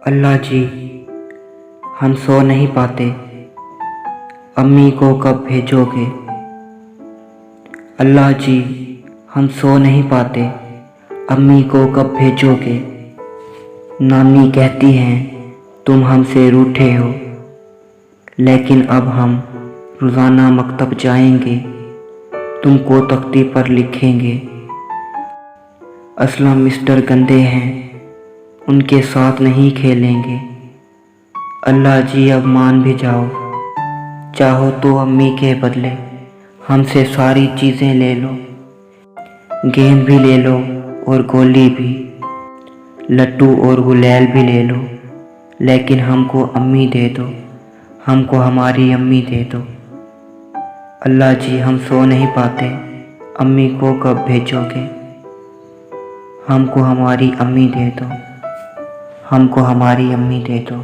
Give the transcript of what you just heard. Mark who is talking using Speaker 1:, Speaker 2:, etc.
Speaker 1: अल्लाह जी, हम सो नहीं पाते, अम्मी को कब भेजोगे। अल्लाह जी, हम सो नहीं पाते, अम्मी को कब भेजोगे। नानी कहती हैं तुम हमसे रूठे हो, लेकिन अब हम रोज़ाना मकतब जाएंगे, तुमको तख्ती पर लिखेंगे। असलम मिस्टर गंदे हैं, उनके साथ नहीं खेलेंगे। अल्लाह जी, अब मान भी जाओ, चाहो तो अम्मी के बदले हमसे सारी चीज़ें ले लो, गेंद भी ले लो और गोली भी, लट्टू और गुलेल भी ले लो, लेकिन हमको अम्मी दे दो, हमको हमारी अम्मी दे दो। अल्लाह जी, हम सो नहीं पाते, अम्मी को कब भेजोगे। हमको हमारी अम्मी दे दो, हमको हमारी अम्मी दे दो।